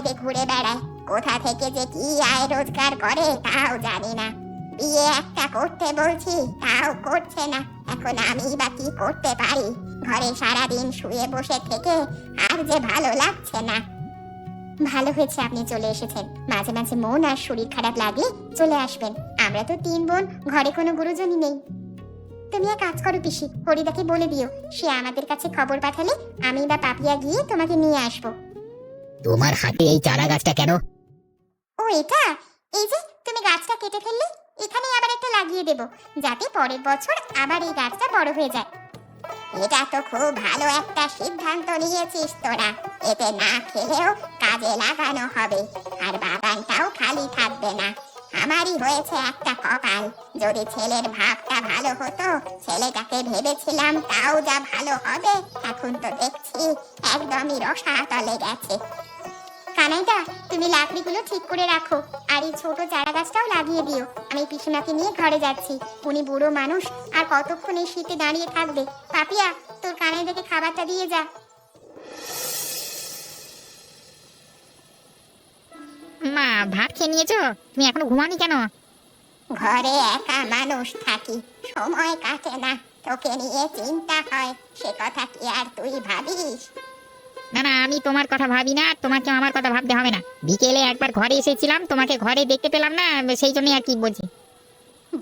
বাইরে ঘুরে বেড়ায়, কোথা থেকে যে কি আয় রোজগার করে তাও জানি না। বিয়ে একটা করতে বলছি তাও করছে না। এখন আমি বা কি করতে পারি? ঘরে সারাদিন শুয়ে বসে থেকে আর যে ভালো লাগছে না। ভালো হয়েছে আপনি চলে এসেছেন। মাঝে মাঝে মন আর শরীর খারাপ লাগলে চলে আসবেন। আমরা তো 3 বোন, ঘরে কোনো গুরুজনই নেই। তুমি এক কাজ করো পিসি, হরিদাকে বলে দিও, সে আমাদের কাছে খবর পাঠালে আমি বা পাপিয়া গিয়ে তোমাকে নিয়ে আসবো। তোমার হাতে এই চারা গাছটা কেন? ও এটা, এই যে তুমি গাছটা কেটে ফেললে, এখানে আবার একটা লাগিয়ে দেব, যাতে পরের বছর আবার এই গাছটা বড় হয়ে যায়। এটা তো খুব ভালো একটা সিদ্ধান্ত নিয়েছিস তোরা। এতে না খেলেও কাজে লাগানো হবে, আর বাগানটাও খালি থাকবে না। আমারই হয়েছে একটা কপাল, যদি ছেলের ভাবটা ভালো হতো। ছেলেটাকে ভেবেছিলাম তাও যা ভালো হবে, এখন তো দেখছি একদমই রসাতলে গেছে। কানাইদা, তুমি লাকড়িগুলো ঠিক করে রাখো, আর এই ছোট চারা গাছটাও লাগিয়ে দিও। আমি পিসিমাকে নিয়ে ঘরে যাচ্ছি। উনি বুড়ো মানুষ, আর কতক্ষণ এই শীতে দাঁড়িয়ে থাকবে। পাপিয়া, তোর কানাইদাকে খাবারটা দিয়ে যা। মা, ভাত খেয়ে নিয়েছো? তুমি এখনো ঘুমাওনি কেন? ঘরে একা মানুষ থাকি, সময় কাটে না। তোকে নিয়ে চিন্তা হয়, সে কথা কি আর তুই ভাবিস? না না, আমি তোমার কথা ভাবি না, তোমাকে আমার কথা ভাবতে হবে না। বিকেলে একবার ঘরে এসেছিলাম, তোমাকে ঘরে দেখতে পেলাম না, সেই জন্যই আর কি বলছি।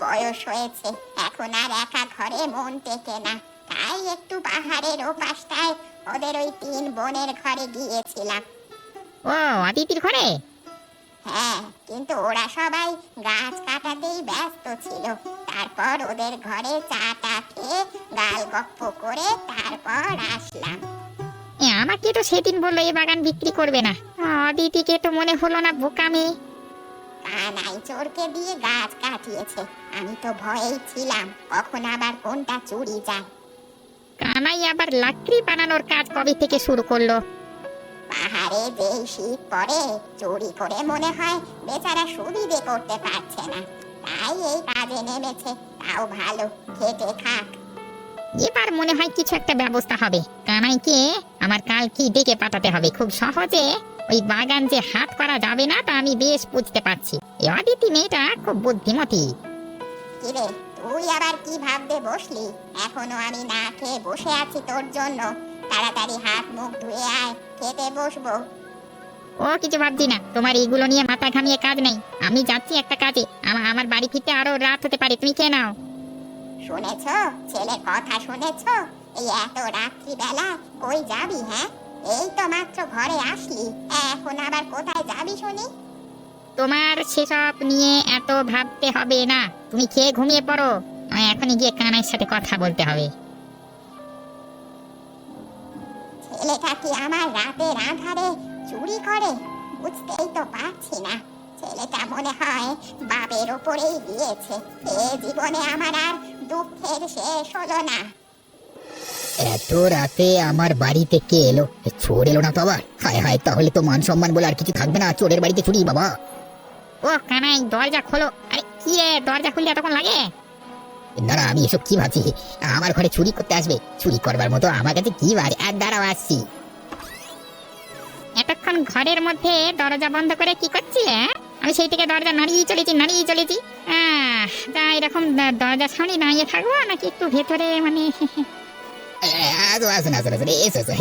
বয়স হয়েছে, এখন আর একা ঘরে মন টেকে না। তাই একটু পাহাড়ের ওপাশটায় ওদের ওই 3 বোনের ঘরে গিয়েছিলাম। ও, অদিতির ঘরে? হ্যাঁ, কিন্তু ওরা সবাই গাছ কাটাতেই ব্যস্ত ছিল। তারপর ওদের ঘরে চাটা খেয়ে গাল গপ্প করে তারপর আসলাম। আমাকে তো সেদিন বললো এই বাগান বিক্রি করবে না। অদিতিকে তো মনে হলো না বোকামি? কানাই চোরকে দিয়ে গাছ কাটিয়েছে। আমি তো ভয়েই ছিলাম, কখন আবার কোনটা চুরি যায়। কানাই আবার লাকড়ি বানানোর কাজ কবে থেকে শুরু করলো? পাহাড়ে যেই শীত পড়ে, চুরি করে মনে হয় বেচারা সুবিধে করতে পারছে না, তাই এই কাজে নেমেছে। তাও ভালো, খেটে খাক। এবার মনে হয় কিছু একটা ব্যবস্থা হবে। কানাইকে আমার কালকে ডেকে পাঠাতে হবে খুব সহজে। ওই বাগান যে হাত করা যাবে না তা আমি বেশ বুঝতে পারছি। এই অদিতি মেয়েটা খুব বুদ্ধিমতী। কিরে, তুই আবার কি ভাবতে বসলি? এখনো আমি না খেয়ে বসে আছি তোর জন্য। তাড়াতাড়ি হাত মুখ ধুয়ে আয়, খেতে বসবো। ও কিছু ভাবছি না, তোমার এইগুলো নিয়ে মাথা ঘামিয়ে কাজ নেই। আমি যাচ্ছি একটা কাজে, আমার বাড়ি ফিরতে আরো রাত হতে পারে, তুমি খেয়ে নাও। শুনেছ, ছেলের কথা শুনেছ? এই এত রাত্রি বেলা কই যাবি? হ্যাঁ, এই তো মাত্র ঘরে আসলি, এখন আবার কোথায় যাবি শুনি? তোমার সেসব নিয়ে এত ভাবতে হবে না, তুমি খেয়ে ঘুমিয়ে পড়ো। আমায় এখনই গিয়ে কানাইয়ের সাথে কথা বলতে হবে। ছেলেটা কি আমার রাতের আঁধারে চুরি করে? বুঝতেই তো পারছি না। ছেলেটা মনে হয় বাপের ওপরেই দিয়েছে। এ জীবনে আমার আর দুঃখের শেষ হলো না। এত রাতে আমার বাড়িতে কে এলো? চোর এলো না তো আবার? হায় হায়, তাহলে তো মান সম্মান বলে আর কিছু থাকবে না। চোরের বাড়িতে চুরি বাবা! ও কানাই, দরজা খোলো। আরে কি রে, দরজা খুললে এতক্ষণ লাগে? দাঁড়া, আমি এসব কি ভাবছি? আমার ঘরে চুরি করতে আসবে? চুরি করবার মতো আমার কাছে কি বাড়ি? আর দাঁড়াও, আসছি। এতক্ষণ ঘরের মধ্যে দরজা বন্ধ করে কি করছিলে? আমি সেই থেকে দরজা নাড়িয়ে চলেছি। তা এরকম দরজার সামনে দাঁড়িয়ে থাকবো নাকি একটু ভেতরে মানে? আসো আসুন আসুন আসুন, এসো এসো।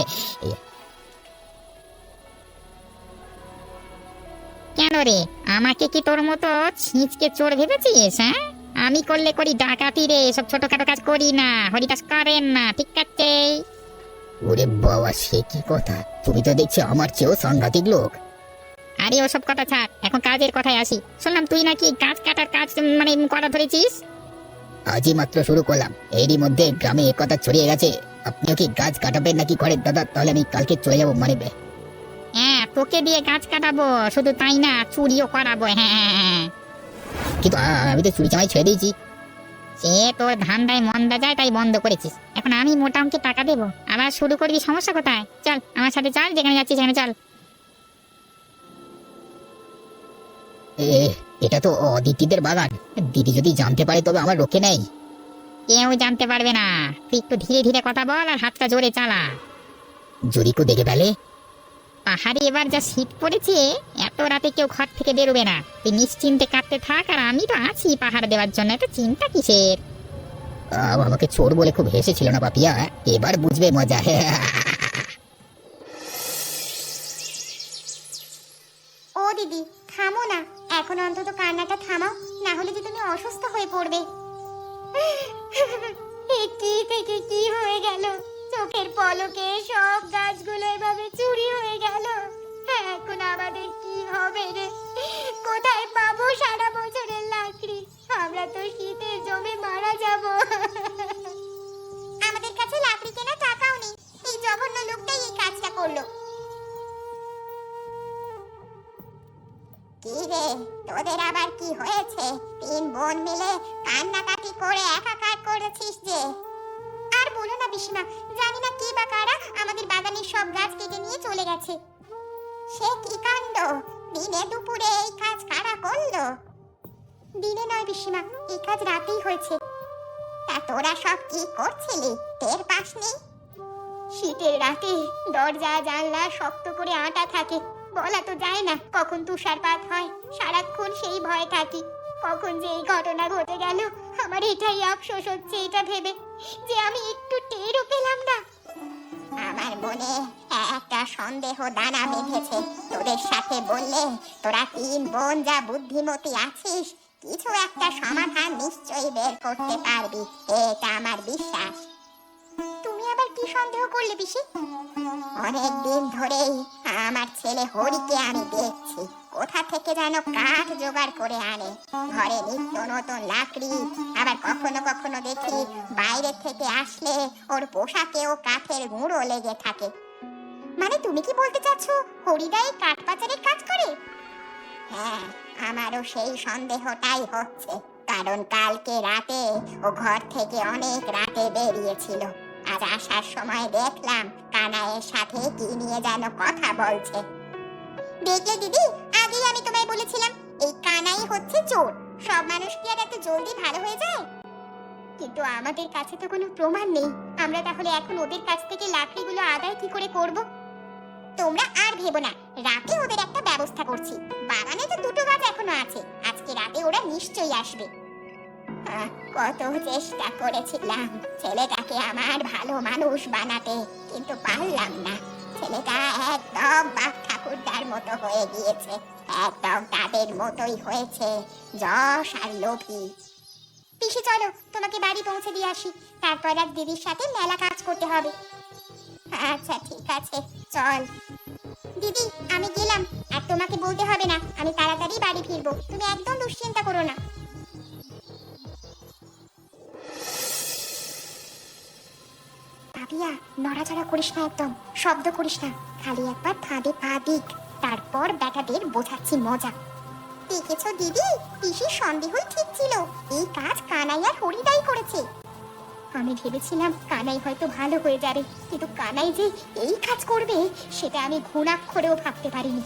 কেন রে, আমাকে কি তোর মতো ছিঁচকে চোর ভেবেছিস? হ্যাঁ, আমি করলে করি ডাকাতি রে, সব ছোটখাটো কাজ করি না। হরিদাস করেন না, ঠিক আছে? ওরে বাবা, সে কি কথা! তুমি তো দেখছি আমার চেয়েও সাংঘাতিক লোক। আরে ওসব কথা ছাড়, এখন কাজের কথায় আসি। শুনলাম তুই নাকি গাছ কাটার কাজ মানে করা ধরেছিস। আজই মাত্র শুরু করলাম, এরই মধ্যে গ্রামে একথা ছড়িয়ে গেছে। আপনিও কি গাছ কাটাবেন নাকি ঘরের দাদা? তাহলে আমি কালকে চলে যাবো, মানে হ্যাঁ, তোকে দিয়ে গাছ কাটাবো, শুধু তাই না চুরিও করাবো। হ্যাঁ, কিন্তু আমি তো চুরি চামাই ছেড়ে দিয়েছি। সে তোর ধান্দায় মন্দা যায় তাই বন্ধ করেছিস। এখন আমি মোটা অঙ্কে টাকা দেবো, আবার শুরু করবি, সমস্যা কোথায়? চল আমার সাথে চল, যেখানে যাচ্ছিস সেখানে চল। এটা তো অদিতিদের বাগান। দিদি যদি জানতে পারে তবে আমার রক্ষে নেই। কেউ জানতে পারবে না। তুই একটু ধীরে ধীরে কথা বল আর হাতটা জোরে চালা। যদি কেউ দেখে ফেলে? পাহাড়ে এবার যা শীত পড়েছে, এত রাতে কেউ ঘর থেকে বেরোবে না। তুই নিশ্চিন্তে কাটতে থাক, আর আমি তো আছি পাহাড় দেওয়ার জন্য, এত চিন্তা কিসের? আমাকে চোর বলে খুব হেসেছিল না পাপিয়া, এবার বুঝবে মজা। ও দিদি, থামো না, এখন অন্তত কান্নাটা থামাও, না হলে যে তুমি অসুস্থ হয়ে পড়বে। এ কি থেকে কি হয়ে গেল? চোখের পলকে সব গাছগুলো এভাবে চুরি হয়ে গেল। এখন আমাদের কি হবে রে? কোথায় পাবো সারা বছরের লাকড়ি? আমরা তো শীতে জমে মারা যাব। আমাদের কাছে লাকড়ি কেনার টাকাও নেই, এই জঘন্য লোকটাই এই কাজটা করলো। কি রে, তোদের আবার কি হয়েছে? তিন বোন মিলে কান্নাকাটি করে একাকার করেছিস যে। আর বলো না পিসিমা, জানি না কি বা কারা আমাদের বাগানের সব গাছ কেটে নিয়ে চলে গেছে। সে কি কাণ্ড! দিনে দুপুরে এই কাজ কারা করলো? দিনে নয় পিসিমা, এই কাজ রাতেই হয়েছে। তা তোরা সব কি করছিলি, টের পাসনি? শীতের রাতে দরজা জানলা শক্ত করে আটা থাকে, বলা তো যায় না কখন তুষারপাত হয়। সারাক্ষণ সেই ভয় থাকি, কখন যে এই ঘটনা ঘটে গেল। আমার এটাই আফসোস হচ্ছে এটা ভেবে যে আমি একটু টেরও পেলাম না। আমার মনে একটা সন্দেহ দানা বেঁধেছে। তোদের সাথে বললে তোরা তিন বোন যা বুদ্ধিমতী আছিস, কিছু একটা সমাধান নিশ্চয়ই বের করতে পারবি, এটা আমার বিশ্বাস। তুমি আবার কি সন্দেহ করলে পিসি? অনেক দিন ধরেই আমার ছেলে হরিকে আমি দেখছি কোথা থেকে যেন কাঠ জোগাড় করে আনে, ঘরে নিত্য নতুন লাকড়ি। আবার কখনো কখনো দেখি বাইরে থেকে আসলে ওর পোশাকেও কাঠের গুঁড়ো লেগে থাকে। মানে তুমি কি বলতে চাচ্ছ হরিদাই কাঠ পাচারের কাজ করে? হ্যাঁ, আমারও সেই সন্দেহটাই হচ্ছে, কারণ কালকে রাতে ও ঘর থেকে অনেক রাতে বেরিয়েছিল। আজ আসার সময় দেখলাম কানাইয়ের সাথে কি নিয়ে যেন কথা বলছে। দেখলে দিদি, আগেই আমি তোমায় বলেছিলাম এই কানাই হচ্ছে চোর। সব মানুষ কি আর এত জলদি ভালো হয়ে যায়? কিন্তু আমাদের কাছে তো কোনো প্রমাণ নেই, আমরা তাহলে এখন ওদের কাছ থেকে লাকড়িগুলো আদায় কি করে করব? তোমরা আর ভেবো না, রাতে ওদের একটা ব্যবস্থা করছি। বাগানে তো দুটো গাছ এখনো আছে, আজকে রাতে ওরা নিশ্চয়ই আসবে। কত চেষ্টা করেছিলাম ছেলেটাকে আমার ভালো মানুষ বানাতে, কিন্তু পারলাম না। ছেলেটা একদম বাপ ঠাকুরদার মতো হয়ে গিয়েছে, একদম তাদের মতোই হয়েছে, যশ আর লোভী। পিসি চলো, তোমাকে বাড়ি পৌঁছে দিয়ে আসি, তারপর এক দিদির সাথে মেলা কাজ করতে হবে। আচ্ছা ঠিক আছে, চল। দিদি আমি গেলাম, আর তোমাকে বলতে হবে না, আমি তাড়াতাড়ি বাড়ি ফিরবো, তুমি একদম দুশ্চিন্তা করো না। ভাবিয়া, নড়াচড়া করিস না, একদম শব্দ করিস না, খালি একবার ফাঁদে পা দিক, তারপর ব্যাটাদের বোঝাচ্ছি মজা। দেখেছো দিদি, পিসির সন্দেহই ঠিক ছিল, এই কাজ কানাই আর হরিদাই করেছে। আমি ভেবেছিলাম কানাই হয়তো ভালো হয়ে যাবে, কিন্তু কানাই যে এই কাজ করবে সেটা আমি ঘুণাক্ষরেও ভাবতে পারিনি।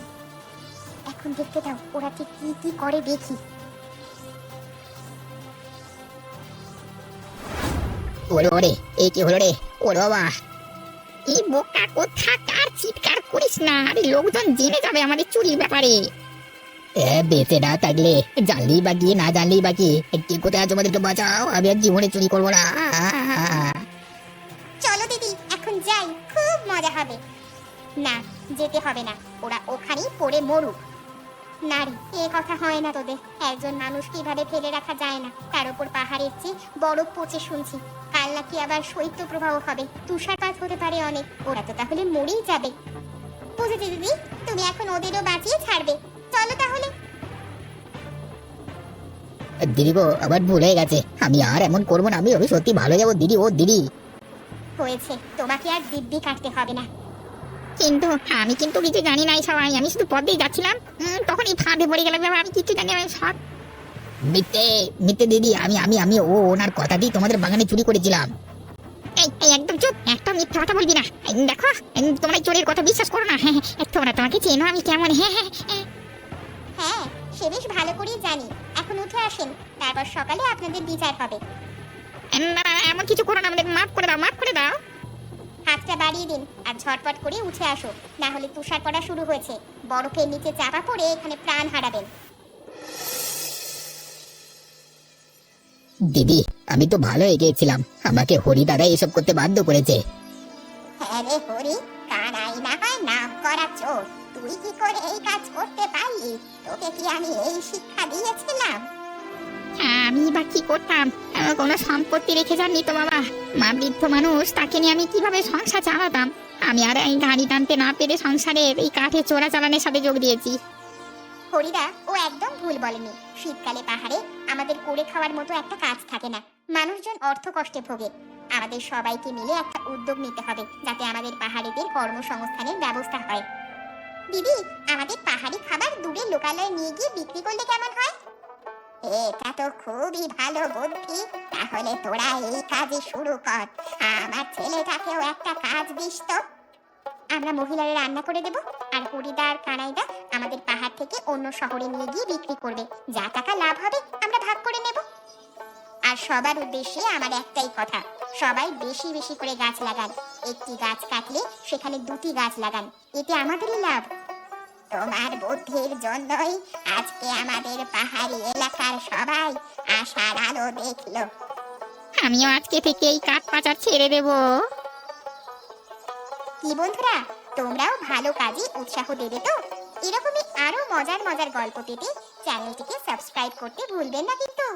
এখন দেখতে দাও ওরা ঠিক কি কি করে দেখি। ওরে ওরে, এই কি হলো রে? ওরে বাবা! এই বোকা কোথাকার, চিৎকার করিস না, আরে লোকজন জেনে যাবে আমাদের চুরির ব্যাপারে। বেঁচে না থাকলে জানলেই বা কি, না জানলেই বা কি, কোথায় আছো? আমাদেরকে বাঁচাও, আমি আর জীবনে চুরি করবো না। চলো দিদি এখন যাই, খুব মজা হবে। না, যেতে হবে না, ওরা ওখানেই পড়ে মরুক। নারী, এ কথা হয় না তোদের। একজন মানুষ কিভাবে ফেলে রাখা যায় না, তার উপর পাহাড়ের চেয়ে বরফ পচে শুনছি কাল নাকি আবার শৈত্য প্রবাহ হবে, তুষারপাত হতে পারে অনেক, ওরা তো তাহলে মরেই যাবে। বুঝেছি দিদি, তুমি এখন ওদেরও বাঁচিয়ে ছাড়বে, চলো তাহলে। দিদি গো, আবার ভুল হয়ে গেছে, আমি আর এমন করবো না, আমি সত্যি ভালো যাবো দিদি। ও দিদি, হয়েছে, তোমাকে আর দিব্যি কাটতে হবে না। কিন্তু আমি কিন্তু কিছু জানি না, সবাই আমি শুধু পথ দিয়ে যাচ্ছিলাম, তখন এই ফাঁদে পড়ে গেলাম, আমি কিছু জানি না সব। মিথ্যে মিথ্যে দিদি, আমি আমি আমি ওনার কথা দিয়ে তোমাদের বাগানে চুরি করেছিলাম। এই একদম চুপ, একটা মিথ্যা কথা বলবি না। দেখো, তোমরা চোরের কথা বিশ্বাস করো না। হ্যাঁ, তোমরা তোমাকে চেনো আমি কেমন। হ্যাঁ হ্যাঁ হ্যাঁ, সে বেশ ভালো করেই জানি। এখন উঠে আসেন, তারপর সকালে আপনাদের বিচার হবে। না, এমন কিছু করো না, আমাদের মাফ করে দাও, মাফ করে দাও। হাতটা বাড়িয়ে দিন আর ঝটপট করে উঠে আসো, না হলে তুষার পড়া শুরু হয়েছে। বরফের নিচে চাপা পড়ে এখানে প্রাণ হারাবেন। দিদি, আমি তো ভালো এগিয়েছিলাম, আমাকে হরি দাদা এসব করতে বাধ্য করেছে। হ্যাঁ রে হরি, কানাই না হয় নাম করা চোর, তুই কি করে এই কাজ করতে পারলি? তোকে কি আমি এই শিক্ষা দিয়েছিলাম? হ্যাঁ, আমি বা কি করতাম? আমার কোনো সম্পত্তি রেখে যাননি তো বাবা। মা বৃদ্ধ মানুষ, তাকে নিয়ে আমি কিভাবে সংসার চালাতাম? আমি আর এই গাড়ি টানতে না পেরে সংসারের এই কাঠে চোরা চালানের সাথে যোগ দিয়েছি। হরিদা ও একদম ভুল বলেনি। শীতকালে পাহাড়ে আমাদের করে খাওয়ার মতো একটা কাজ থাকে না, মানুষজন অর্থ কষ্টে ভোগে। আমাদের সবাইকে মিলে একটা উদ্যোগ নিতে হবে, যাতে আমাদের পাহাড়িদের কর্মসংস্থানের ব্যবস্থা হয়। দিদি, আমাদের পাহাড়ি খাবার দূরের লোকালয়ে নিয়ে গিয়ে বিক্রি করলে কেমন হয়? এটা তো খুবই ভালো বুদ্ধি। তাহলে তোরা এই কাজই শুরু কর, আমার ছেলেটাকেও একটা কাজ দিস তো। আমরা মহিলারা রান্না করে দেব, আর হরিদা আর কানাইদা আমাদের পাহাড় থেকে অন্য শহরে নিয়ে গিয়ে বিক্রি করবে। যা টাকা লাভ হবে আমরা ভাগ করে নেব। আর সবার উদ্দেশ্যে আমার একটাই কথা, সবাই বেশি বেশি করে গাছ লাগান। একটি গাছ কাটলে সেখানে দুটি গাছ লাগান, এতে আমাদেরই লাভ। তোমার বুদ্ধির জন্যই আজকে আমাদের পাহাড়ি এলাকার সবাই আশার আলো দেখলো। আমিও আজকে থেকে এই কাঠ পাচার ছেড়ে দেব। কি বন্ধুরা, তোমরাও ভালো কাজে উৎসাহ দেবে তো? এরকমই আরো মজার মজার গল্প পেতে চ্যানেলটিকে সাবস্ক্রাইব করতে ভুলবেন না কিন্তু।